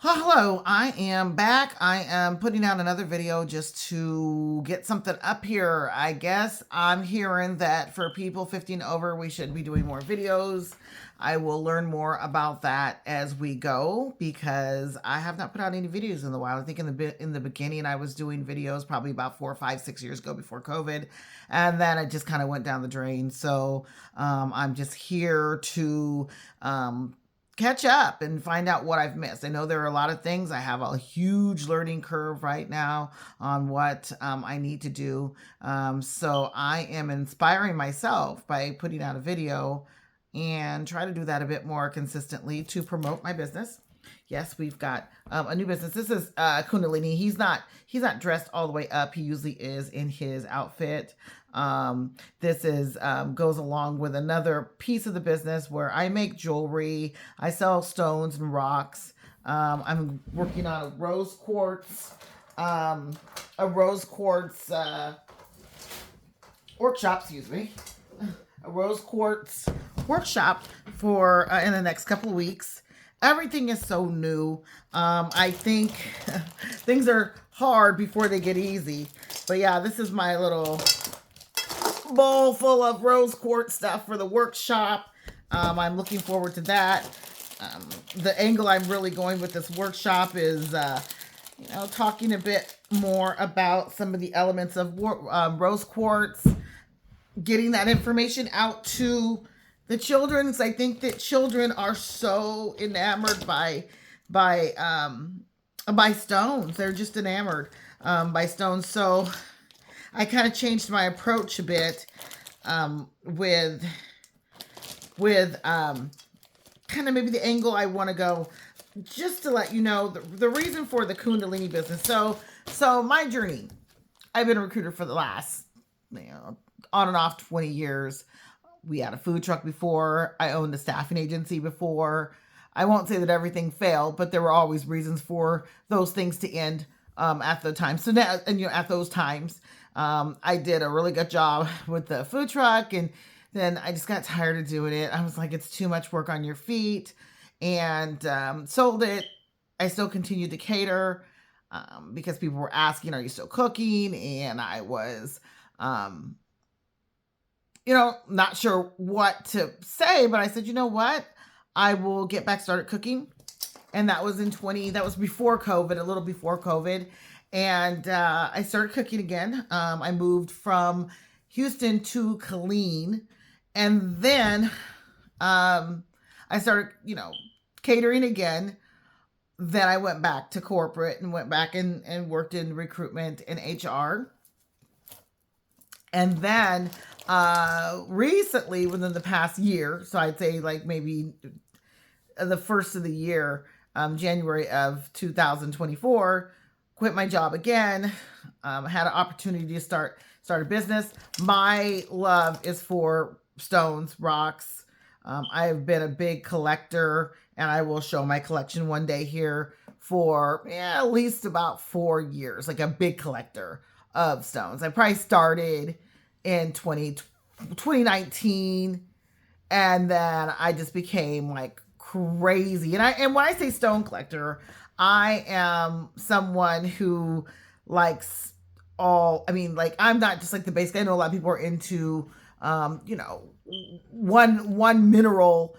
Hello, I am back. I am putting out another video just to get something up here. I guess I'm hearing that for people 15 over, we should be doing more videos. I will learn more about that as we go because I have not put out any videos in a while. I think in the beginning I was doing videos probably about 4, 5, 6 years ago before COVID, and then it just kind of went down the drain. So I'm just here to catch up and find out what I've missed. I know there are a lot of things. I have a huge learning curve right now on what I need to do. So I am inspiring myself by putting out a video and try to do that a bit more consistently to promote my business. Yes, we've got a new business. This is Kundalini. He's not dressed all the way up. He usually is in his outfit. This is goes along with another piece of the business where I make jewelry. I sell stones and rocks. I'm working on a rose quartz workshop. Excuse me. A rose quartz workshop for in the next couple of weeks. Everything is so new. I think things are hard before they get easy. But yeah, this is my little bowl full of rose quartz stuff for the workshop. I'm looking forward to that. The angle I'm really going with this workshop is, talking a bit more about some of the elements of rose quartz, getting that information out to the children, because I think that children are so enamored by stones. They're just enamored by stones. So I kind of changed my approach a bit with kind of maybe the angle I want to go, just to let you know the reason for the Kundalini business. So my journey, I've been a recruiter for the last, on and off 20 years. We had a food truck before. I owned a staffing agency before. I won't say that everything failed, but there were always reasons for those things to end at the time. So now, and at those times, I did a really good job with the food truck, and then I just got tired of doing it. I was like, it's too much work on your feet, and sold it. I still continued to cater because people were asking, are you still cooking? And I was not sure what to say, but I said, you know what? I will get back started cooking. And that was that was before COVID, a little before COVID. And I started cooking again. I moved from Houston to Killeen. And then I started, catering again. Then I went back to corporate and went back and worked in recruitment and HR. And then recently, within the past year, so I'd say like maybe the first of the year, January of 2024, quit my job again. Had an opportunity to start a business. My love is for stones, rocks. I've been a big collector, and I will show my collection one day here for at least about 4 years, like a big collector of stones. I probably started in 2019, and then I just became like crazy. And when I say stone collector, I am someone who likes I'm not just like the basic. I know a lot of people are into one mineral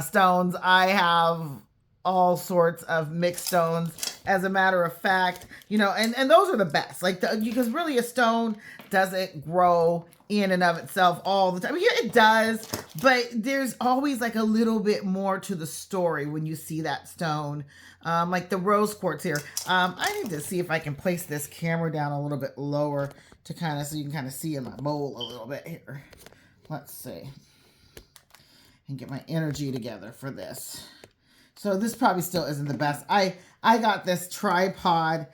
stones. I have all sorts of mixed stones. As a matter of fact, and those are the best. Because really a stone doesn't grow in and of itself all the time. Yeah, it does, but there's always like a little bit more to the story when you see that stone. Like the rose quartz here. I need to see if I can place this camera down a little bit lower to so you can kind of see in my bowl a little bit here. Let's see. And get my energy together for this. So this probably still isn't the best. I got this tripod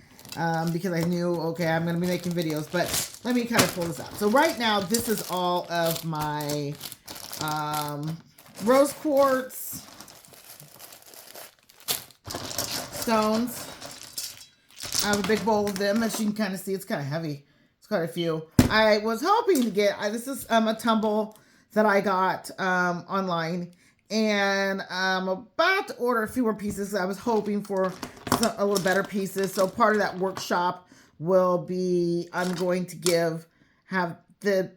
because I knew, okay, I'm going to be making videos, but let me kind of pull this out. So right now, this is all of my rose quartz stones. I have a big bowl of them. As you can kind of see, it's kind of heavy. It's quite a few. I was hoping to get, this is a tumble that I got online. and I'm about to order a few more pieces. I was hoping for a little better pieces. So part of that workshop will be, I'm going to have the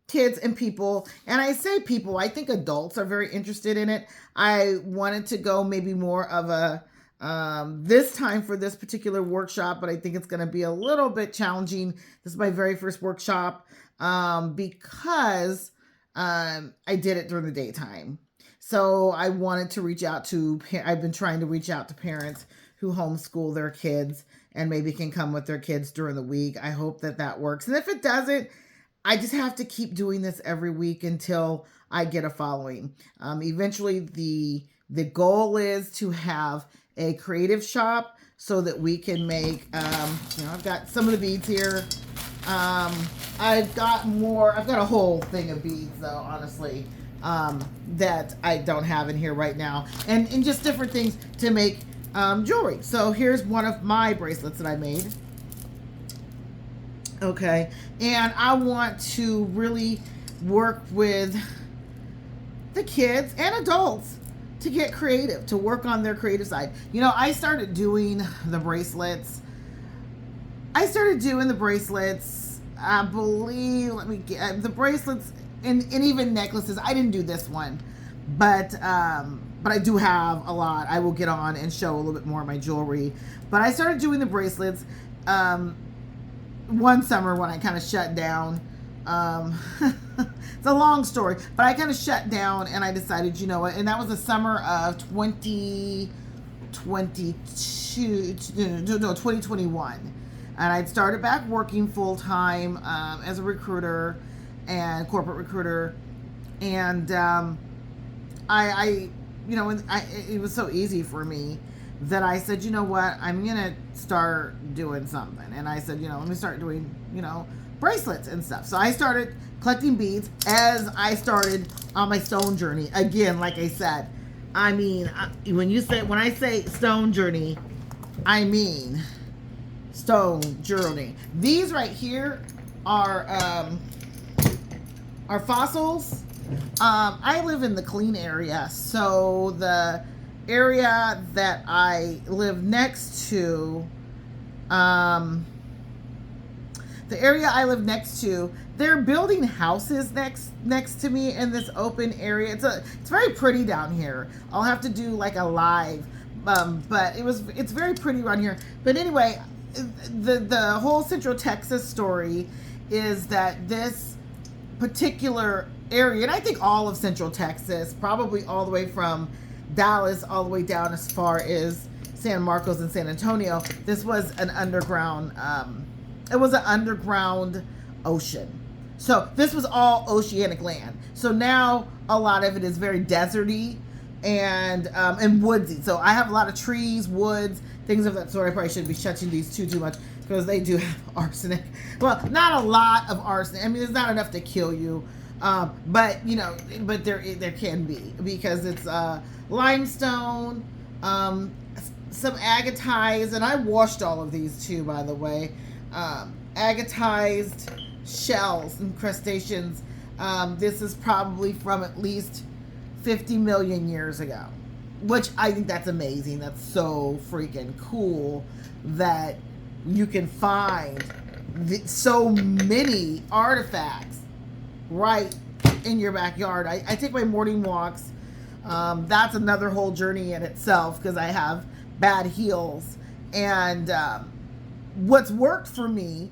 kids and people, and I say people, I think adults are very interested in it. I wanted to go maybe more of a this time for this particular workshop, but I think it's going to be a little bit challenging. This is my very first workshop because I did it during the daytime. So I wanted to reach out to, I've been trying to reach out to parents who homeschool their kids and maybe can come with their kids during the week. I hope that that works. And if it doesn't, I just have to keep doing this every week until I get a following. Eventually, the goal is to have a creative shop so that we can make, I've got some of the beads here. I've got a whole thing of beads though, honestly, that I don't have in here right now. And just different things to make jewelry. So here's one of my bracelets that I made. Okay, and I want to really work with the kids and adults to get creative, to work on their creative side. I started doing the bracelets. I believe, let me get the bracelets and even necklaces. I didn't do this one, but I do have a lot. I will get on and show a little bit more of my jewelry. But I started doing the bracelets one summer when I kind of shut down. It's a long story, but I kind of shut down and I decided, you know what, and that was the summer of 2021. And I'd started back working full time as a recruiter and corporate recruiter. And it was so easy for me that I said, you know what, I'm going to start doing something. And I said, let me start doing, bracelets and stuff. So I started collecting beads as I started on my stone journey. Again, like I said, I mean, when I say stone journey, I mean stone journey. These right here are fossils. I live in the clean area, so the area that I live next to, they're building houses next to me in this open area. It's very pretty down here. I'll have to do like a live, but it's very pretty around here. But anyway, the whole Central Texas story is that this particular area, and I think all of Central Texas, probably all the way from Dallas all the way down as far as San Marcos and San Antonio, this was an underground ocean. So this was all oceanic land. So now a lot of it is very deserty and woodsy. So I have a lot of trees, woods, things of that sort. I probably shouldn't be touching these too much because they do have arsenic. Well, not a lot of arsenic. I mean, it's not enough to kill you. But there can be, because it's limestone, some agatized, and I washed all of these too, by the way. Agatized shells and crustaceans. This is probably from at least 50 million years ago, which I think that's amazing. That's so freaking cool that you can find so many artifacts right in your backyard. I take my morning walks. That's another whole journey in itself because I have bad heels. And what's worked for me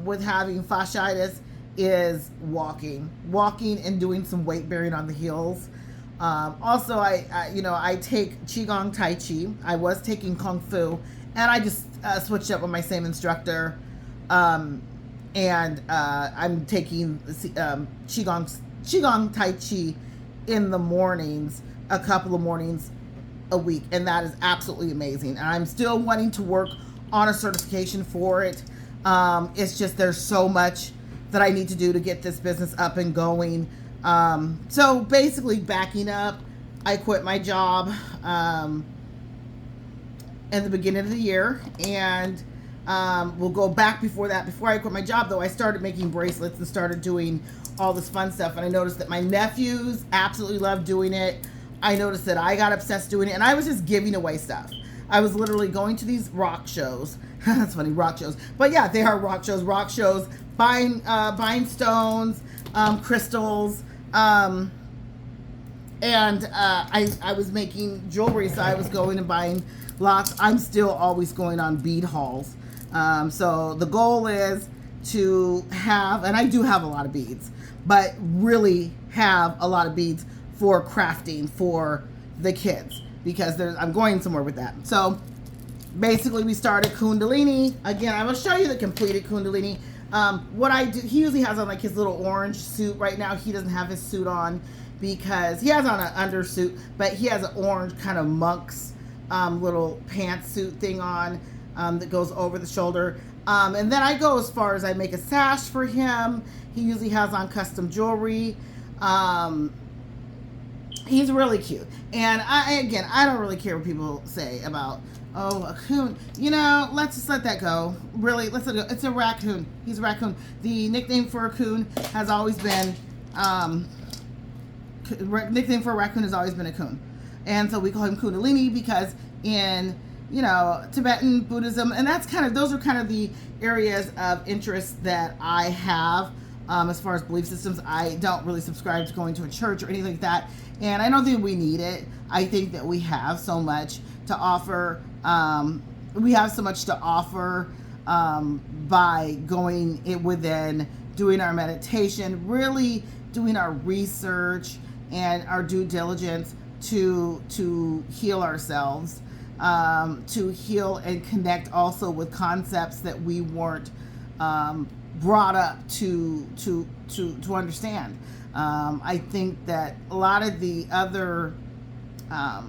with having fasciitis is walking and doing some weight bearing on the heels. Also, I take Qigong Tai Chi. I was taking Kung Fu, and I just switched up with my same instructor. I'm taking Qigong Tai Chi in the mornings, a couple of mornings a week, and that is absolutely amazing. And I'm still wanting to work on a certification for it. It's just there's so much that I need to do to get this business up and going. So basically, backing up, I quit my job in the beginning of the year, and we'll go back before that. Before I quit my job, though, I started making bracelets and started doing all this fun stuff. And I noticed that my nephews absolutely love doing it. I noticed that I got obsessed doing it, and I was just giving away stuff. I was literally going to these rock shows. That's funny, rock shows. But yeah, they are rock shows. Rock shows, buying stones, crystals, and I was making jewelry, so I was going and buying lots. I'm still always going on bead hauls. So the goal is to have, and I do have a lot of beads, but really have a lot of beads for crafting for the kids, because I'm going somewhere with that. So basically we started Kundalini. Again, I will show you the completed Kundalini. What I do, he usually has on like his little orange suit. Right now he doesn't have his suit on because he has on an undersuit, but he has an orange kind of monk's little pantsuit thing on that goes over the shoulder. And then I go as far as I make a sash for him. He usually has on custom jewelry. He's really cute. And I don't really care what people say about, oh, a coon. You know, let's just let that go. Really, let's let it go. It's a raccoon. He's a raccoon. The nickname for a coon has always been, nickname for a raccoon has always been a coon. And so we call him Kundalini because in, you know, Tibetan Buddhism, and those are kind of the areas of interest that I have. As far as belief systems, I don't really subscribe to going to a church or anything like that. And I don't think we need it. I think that we have so much to offer. We have so much to offer by going it within, doing our meditation, really doing our research and our due diligence to heal ourselves, to heal and connect also with concepts that we weren't brought up to understand. I think that a lot of the other, how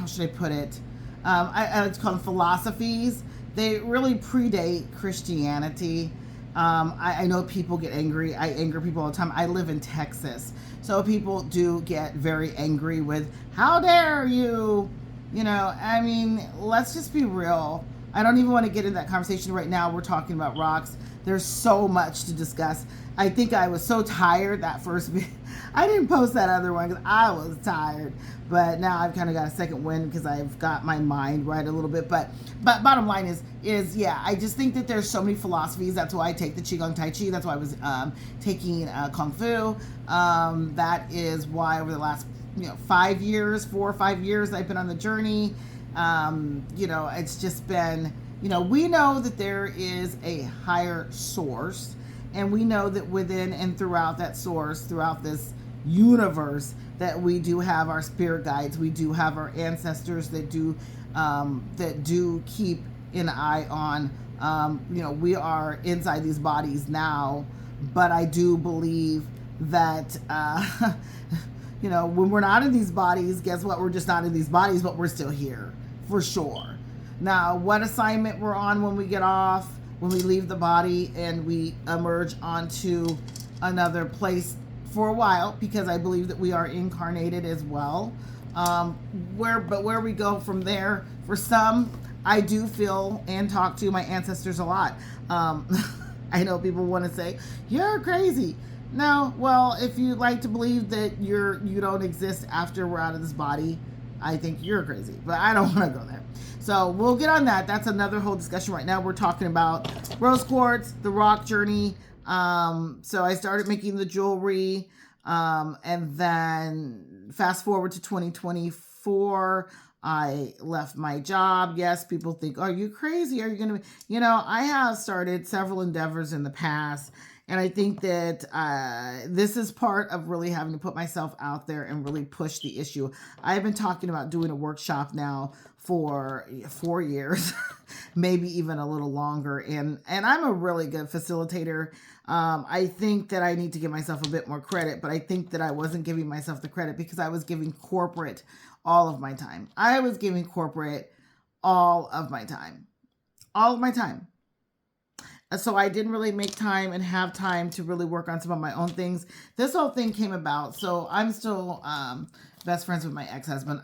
should I put it? I like to call them philosophies. They really predate Christianity. I know people get angry. I anger people all the time. I live in Texas, so people do get very angry with, how dare you? You know, I mean, let's just be real. I don't even want to get into that conversation right now. We're talking about rocks. There's so much to discuss. I think I was so tired that first video. I didn't post that other one because I was tired. But now I've kind of got a second wind because I've got my mind right a little bit. But bottom line is yeah, I just think that there's so many philosophies. That's why I take the Qigong Tai Chi. That's why I was taking Kung Fu. That is why over the last 4 or 5 years, I've been on the journey. It's just been, we know that there is a higher source, and we know that within and throughout that source, throughout this universe, that we do have our spirit guides, we do have our ancestors that do keep an eye on, we are inside these bodies now, but I do believe that, when we're not in these bodies, guess what? We're just not in these bodies, but we're still here. For sure. Now, what assignment we're on when we get off, when we leave the body and we emerge onto another place for a while, because I believe that we are incarnated as well. Where we go from there, for some, I do feel and talk to my ancestors a lot. I know people want to say, you're crazy. No, well, if you like to believe that you don't exist after we're out of this body, I think you're crazy, but I don't want to go there. So we'll get on that. That's another whole discussion. Right now we're talking about rose quartz, the rock journey. So I started making the jewelry, and then fast forward to 2024, I left my job. Yes, people think, are you crazy? Are you going to, I have started several endeavors in the past. And I think that this is part of really having to put myself out there and really push the issue. I've been talking about doing a workshop now for 4 years, maybe even a little longer. And I'm a really good facilitator. I think that I need to give myself a bit more credit, but I think that I wasn't giving myself the credit because I was giving corporate all of my time. I was giving corporate all of my time. So I didn't really make time and have time to really work on some of my own things. This whole thing came about. So I'm still best friends with my ex-husband.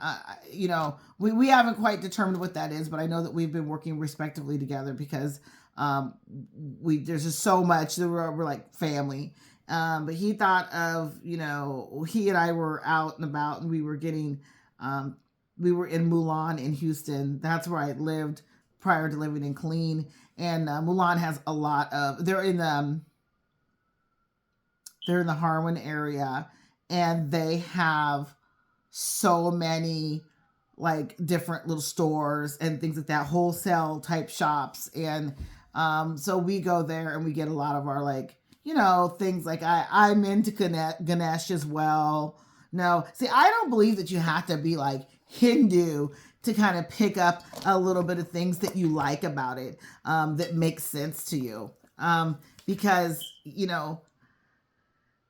You know, we haven't quite determined what that is, but I know that we've been working respectively together because there's just so much that we're like family. But he thought of, you know, he and I were out and about, and we were we were in Mulan in Houston. That's where I lived prior to living in Killeen. And Mulan has a lot of, they're in the Harwin area, and they have so many like different little stores and things like that, wholesale type shops. And so we go there and we get a lot of our, like, you know, things like I'm into Ganesh as well. No, see, I don't believe that you have to be like Hindu to kind of pick up a little bit of things that you like about it, that makes sense to you. Because, you know,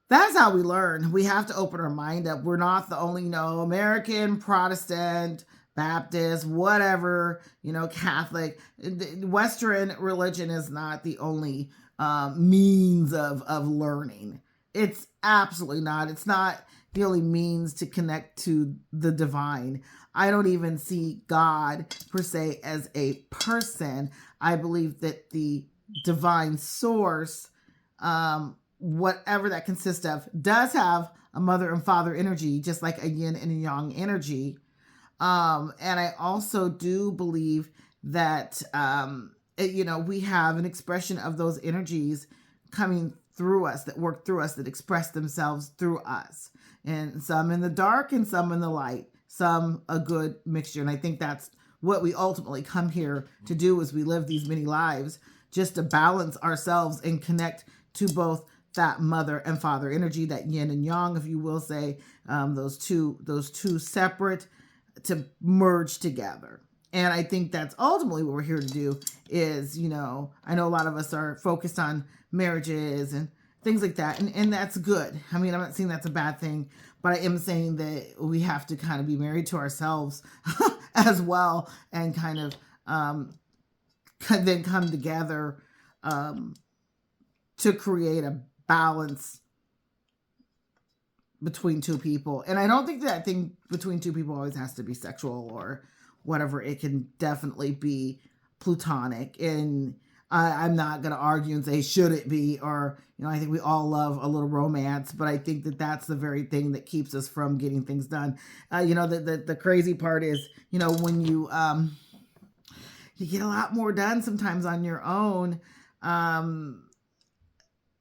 that's how we learn. We have to open our mind up. We're not the only, you know, American, Protestant, Baptist, whatever, you know, Catholic. Western religion is not the only means of learning. It's absolutely not. It's not the only means to connect to the divine. I don't even see God per se as a person. I believe that the divine source, whatever that consists of, does have a mother and father energy, just like a yin and a yang energy. And I also do believe that, you know, we have an expression of those energies coming through us, that work through us, that express themselves through us. And some in the dark and some in the light, some a good mixture. And I think that's what we ultimately come here to do as we live these many lives, just to balance ourselves and connect to both that mother and father energy, that yin and yang, if you will say, those two separate, to merge together. And I think that's ultimately what we're here to do is, you know, I know a lot of us are focused on marriages and things like that. And that's good. I mean, I'm not saying that's a bad thing, but I am saying that we have to kind of be married to ourselves as well, and kind of then come together to create a balance between two people. And I don't think that thing between two people always has to be sexual or whatever. It can definitely be platonic. And I'm not going to argue and say, should it be? Or, you know, I think we all love a little romance, but I think that that's the very thing that keeps us from getting things done. You know, the crazy part is, you know, when you get a lot more done sometimes on your own.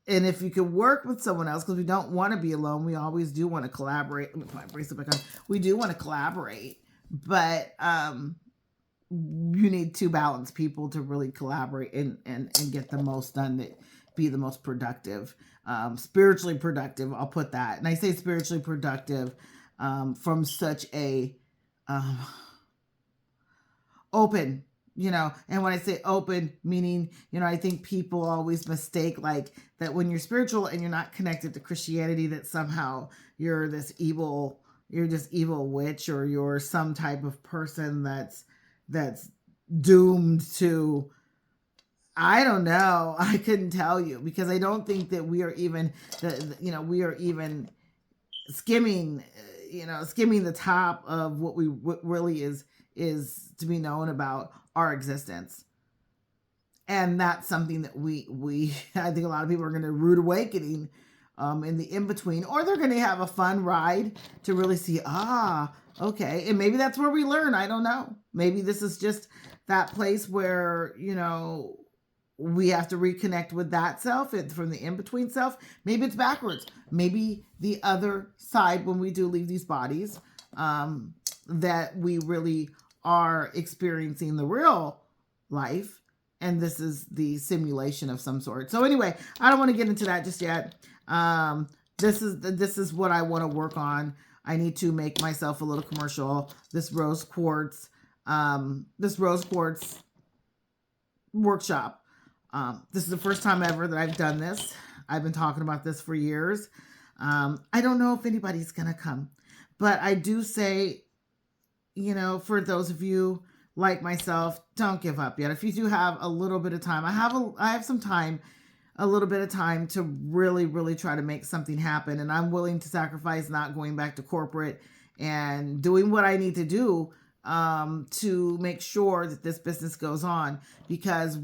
And if you could work with someone else, because we don't want to be alone, we always do want to collaborate. Let me put my bracelet back on. We do want to collaborate, but you need two balanced people to really collaborate and get the most done, that be the most productive, spiritually productive. I'll put that. And I say spiritually productive from such a open, you know, and when I say open, meaning, you know, I think people always mistake like that when you're spiritual and you're not connected to Christianity, that somehow you're this evil, you're just evil witch, or you're some type of person that's doomed to, I don't know. I couldn't tell you, because I don't think that we are even, you know, we are even skimming the top of what really is to be known about our existence. And that's something that we I think a lot of people are going to rude awakening in the in-between, or they're going to have a fun ride to really see, okay. And maybe that's where we learn. I don't know. Maybe this is just that place where, you know, we have to reconnect with that self from the in-between self. Maybe it's backwards. Maybe the other side, when we do leave these bodies, that we really are experiencing the real life, and this is the simulation of some sort. So anyway, I don't want to get into that just yet. This is what I want to work on. I need to make myself a little commercial. This rose quartz workshop. This is the first time ever that I've done this. I've been talking about this for years. I don't know if anybody's going to come, but I do say, you know, for those of you, like myself, don't give up yet. If you do have a little bit of time, I have some time, a little bit of time to really, really try to make something happen. And I'm willing to sacrifice not going back to corporate and doing what I need to do to make sure that this business goes on. Because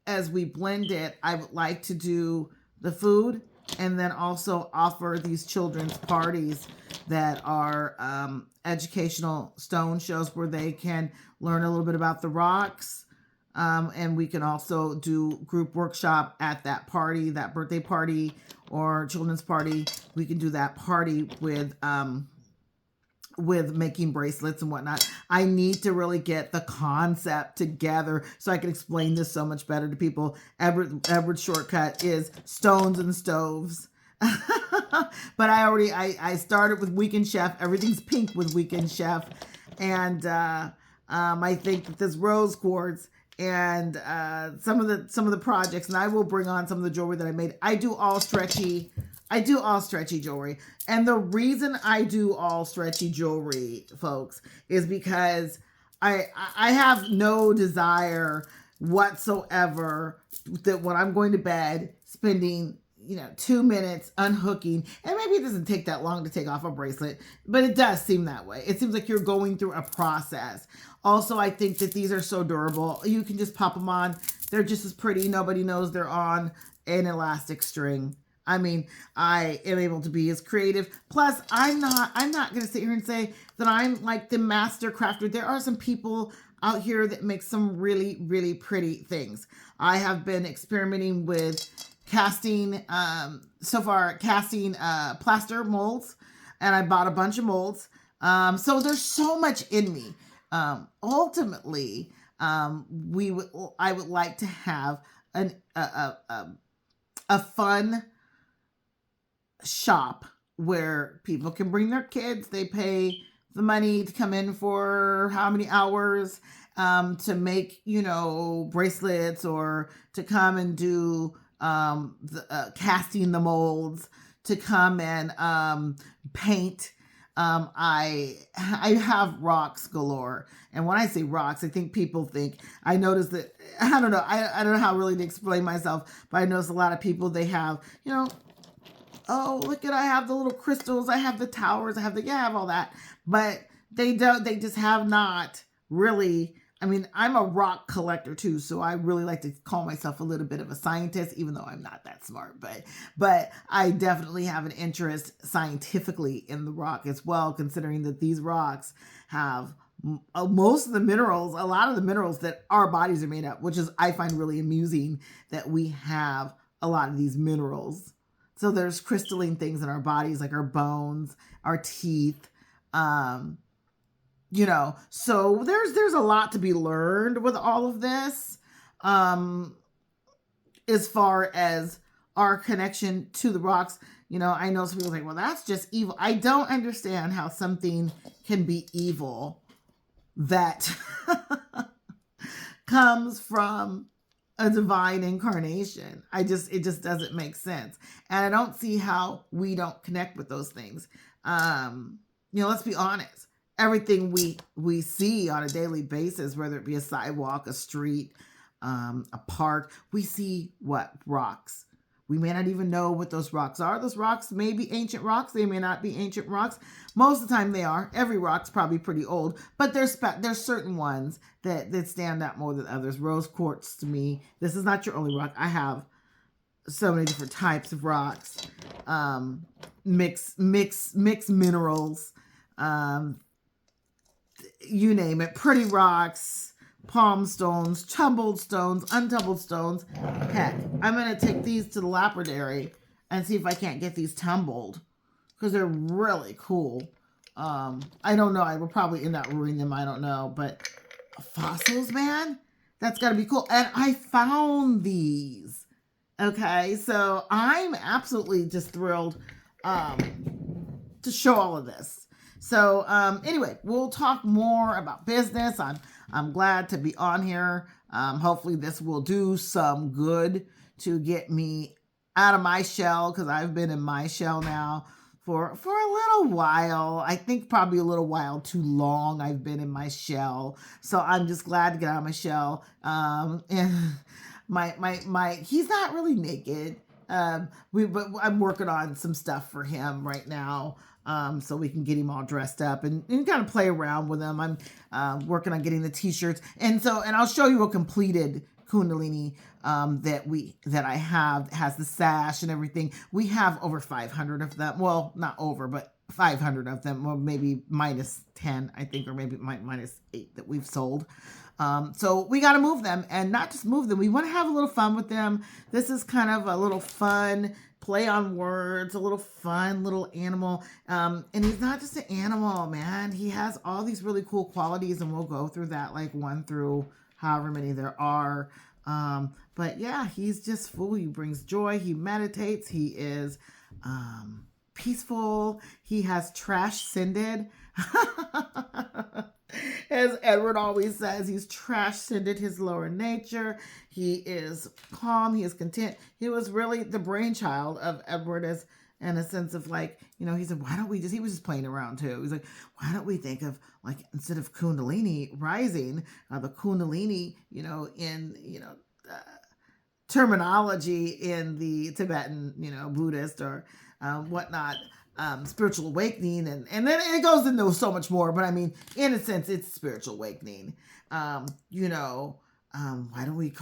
as we blend it, I would like to do the food and then also offer these children's parties that are educational stone shows where they can learn a little bit about the rocks. And we can also do group workshop at that party, that birthday party or children's party. We can do that party with making bracelets and whatnot. I need to really get the concept together so I can explain this so much better to people. Edward's shortcut is stones and stoves. But I started with Weekend Chef. Everything's pink with Weekend Chef. And I think that this rose quartz and some of the projects, and I will bring on some of the jewelry that I made. I do all stretchy jewelry. And the reason I do all stretchy jewelry, folks, is because I have no desire whatsoever that when I'm going to bed, spending 2 minutes unhooking, and maybe it doesn't take that long to take off a bracelet, but it does seem that way. It seems like you're going through a process. Also, I think that these are so durable. You can just pop them on. They're just as pretty. Nobody knows they're on an elastic string. I mean, I am able to be as creative. Plus, I'm not going to sit here and say that I'm like the master crafter. There are some people out here that make some really, really pretty things. I have been experimenting with casting plaster molds, and I bought a bunch of molds. So there's so much in me. Ultimately, I would like to have a fun shop where people can bring their kids. They pay the money to come in for how many hours to make bracelets, or to come and do casting the molds, to come and paint. I have rocks galore. And when I say rocks, I think people think, I notice that, I don't know, I don't know how really to explain myself, but I notice a lot of people, they have, oh, look at, I have the little crystals, I have the towers, I have all that, but they just have not really. I mean, I'm a rock collector too, so I really like to call myself a little bit of a scientist, even though I'm not that smart, but I definitely have an interest scientifically in the rock as well, considering that these rocks have most of the minerals, a lot of the minerals that our bodies are made of, which is, I find really amusing that we have a lot of these minerals. So there's crystalline things in our bodies, like our bones, our teeth, so there's a lot to be learned with all of this, as far as our connection to the rocks. I know some people think, well, that's just evil. I don't understand how something can be evil that comes from a divine incarnation. It just doesn't make sense. And I don't see how we don't connect with those things. Let's be honest. Everything we see on a daily basis, whether it be a sidewalk, a street, a park, we see what? Rocks. We may not even know what those rocks are. Those rocks may be ancient rocks. They may not be ancient rocks. Most of the time they are. Every rock's probably pretty old, but there's certain ones that stand out more than others. Rose quartz, to me, this is not your only rock. I have so many different types of rocks, mix minerals, you name it, pretty rocks, palm stones, tumbled stones, untumbled stones. Heck, I'm going to take these to the lapidary and see if I can't get these tumbled, because they're really cool. I don't know. I will probably end up ruining them. I don't know. But fossils, man, that's got to be cool. And I found these. Okay, so I'm absolutely just thrilled to show all of this. So anyway, we'll talk more about business. I'm glad to be on here. Hopefully this will do some good to get me out of my shell, because I've been in my shell now for a little while. I think probably a little while too long I've been in my shell. So I'm just glad to get out of my shell. And my he's not really naked. But I'm working on some stuff for him right now. So we can get him all dressed up and kind of play around with him. I'm working on getting the t-shirts. And I'll show you a completed Kundalini that I have. It has the sash and everything. We have over 500 of them. Well, not over, but 500 of them, or maybe minus 10, I think, or maybe minus 8 that we've sold. So we got to move them, and not just move them. We want to have a little fun with them. This is kind of a little fun play on words, a little fun little animal. And he's not just an animal, man. He has all these really cool qualities, and we'll go through that, like 1 through however many there are. But yeah, he's just full. He brings joy. He meditates. He is peaceful. He has transcended. As Edward always says, he's transcended his lower nature. He is calm. He is content. He was really the brainchild of Edward, as in a sense of, like, you know, he said, why don't we just, he was just playing around too. He's like, why don't we think of, like, instead of Kundalini rising, the Kundalini, you know, in, you know, terminology in the Tibetan, you know, Buddhist or whatnot, spiritual awakening, and then it goes into so much more, but I mean, in a sense, it's spiritual awakening. You know, why don't we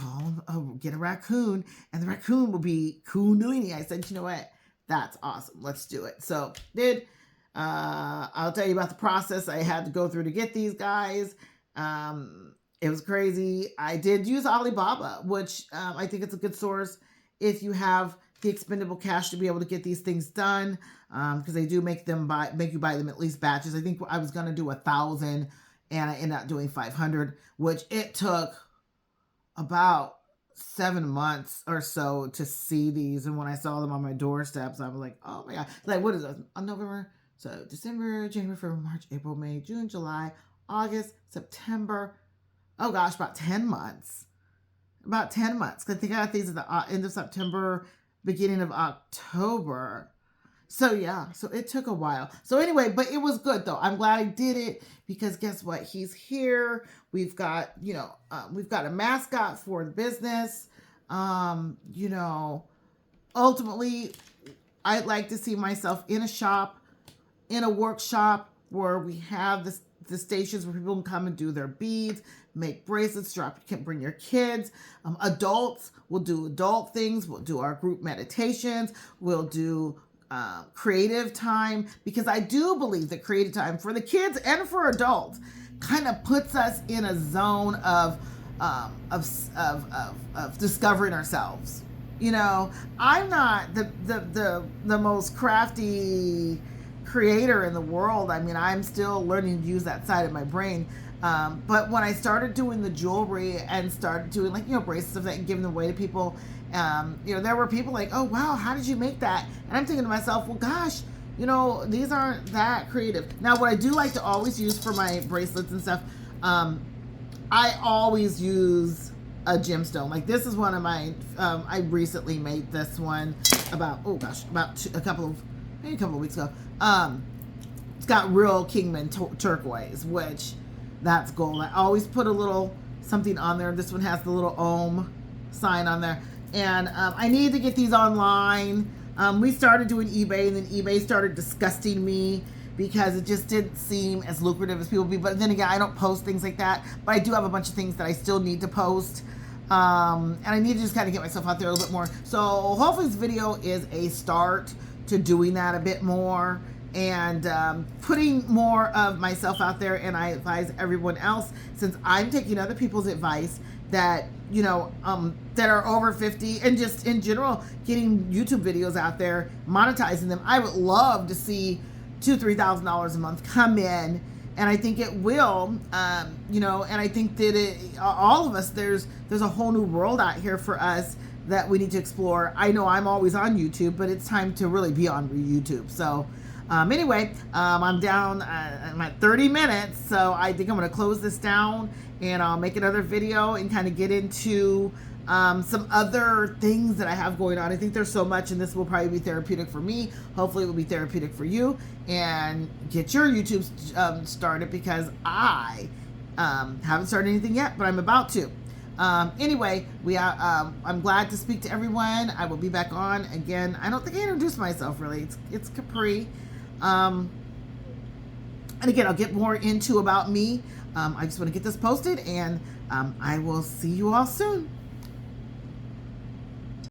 get a raccoon, and the raccoon will be Kundalini. I said, you know what? That's awesome. Let's do it. So I'll tell you about the process I had to go through to get these guys. It was crazy. I did use Alibaba, which I think it's a good source if you have the expendable cash to be able to get these things done, because they do make you buy them at least batches. I think I was going to do 1,000, and I ended up doing 500, which it took about 7 months or so to see these. And when I saw them on my doorsteps, I was like, oh my God. Like, what is it? On November? So December, January, February, March, April, May, June, July, August, September. Oh gosh, about 10 months. About 10 months. I think I got these at the end of September, beginning of October. So yeah, so it took a while. So anyway, but it was good though. I'm glad I did it, because guess what? He's here. We've got, you know, we've got a mascot for the business. You know, ultimately, I'd like to see myself in a shop, in a workshop where we have the stations where people can come and do their beads, make bracelets, bring your kids. Adults will do adult things. We'll do our group meditations. We'll do creative time, because I do believe that creative time for the kids and for adults kind of puts us in a zone of discovering ourselves. You know, I'm not the most crafty creator in the world. I mean, I'm still learning to use that side of my brain. But when I started doing the jewelry and started doing, like, you know, bracelets of that and giving them away to people, you know, there were people like, oh, wow, how did you make that? And I'm thinking to myself, well, gosh, you know, these aren't that creative. Now, what I do like to always use for my bracelets and stuff, I always use a gemstone. Like, this is one of my, I recently made this one about, oh gosh, maybe a couple of weeks ago. It's got real Kingman turquoise, which that's gold. I always put a little something on there. This one has the little Om sign on there. And I need to get these online. We started doing eBay, and then eBay started disgusting me because it just didn't seem as lucrative as people be. But then again, I don't post things like that. But I do have a bunch of things that I still need to post. And I need to just kind of get myself out there a little bit more. So hopefully this video is a start to doing that a bit more, and putting more of myself out there. And I advise everyone else, since I'm taking other people's advice, that, you know, that are over 50, and just in general getting YouTube videos out there, monetizing them. I would love to see $2,000-3,000 a month come in, and I think it will. You know, and I think that all of us, there's a whole new world out here for us that we need to explore. I know I'm always on YouTube, but it's time to really be on YouTube. So anyway, I'm down, I'm at 30 minutes, so I think I'm going to close this down, and I'll make another video and kind of get into some other things that I have going on. I think there's so much, and this will probably be therapeutic for me. Hopefully it will be therapeutic for you, and get your YouTube started, because I haven't started anything yet, but I'm about to. Anyway, I'm glad to speak to everyone. I will be back on again. I don't think I introduced myself really. It's Capri. And again, I'll get more into about me. I just want to get this posted, and I will see you all soon.